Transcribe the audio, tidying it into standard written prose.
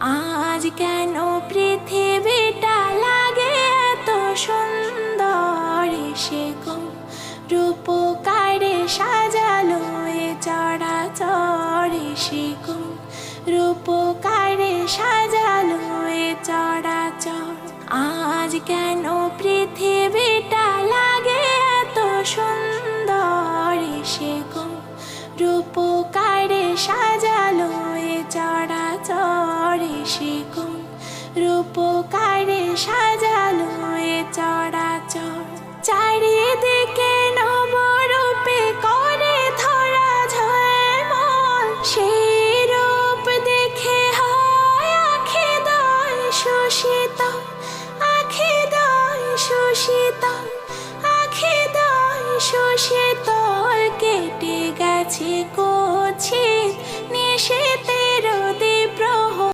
আজ কেন পৃথিবীটা লাগে এত সুন্দর, সে কোন রূপকারে সাজালো এ চরাচর, সে কোন রূপকারে সাজালো এ চরাচর। আজ কেন পৃথিবীটা লাগে এত সুন্দর, সে কোন রূপকারে সাজালো এ চরাচর, সে কোন রূপকারে সাজালো এ চরাচর। চারিদিকে নবরূপে করে ধরা ঝলমল, সেই রূপ দেখে হয় আখিদয় সুশীতল, আখিদয় সুশীতল, আখিদয় সুশীতল।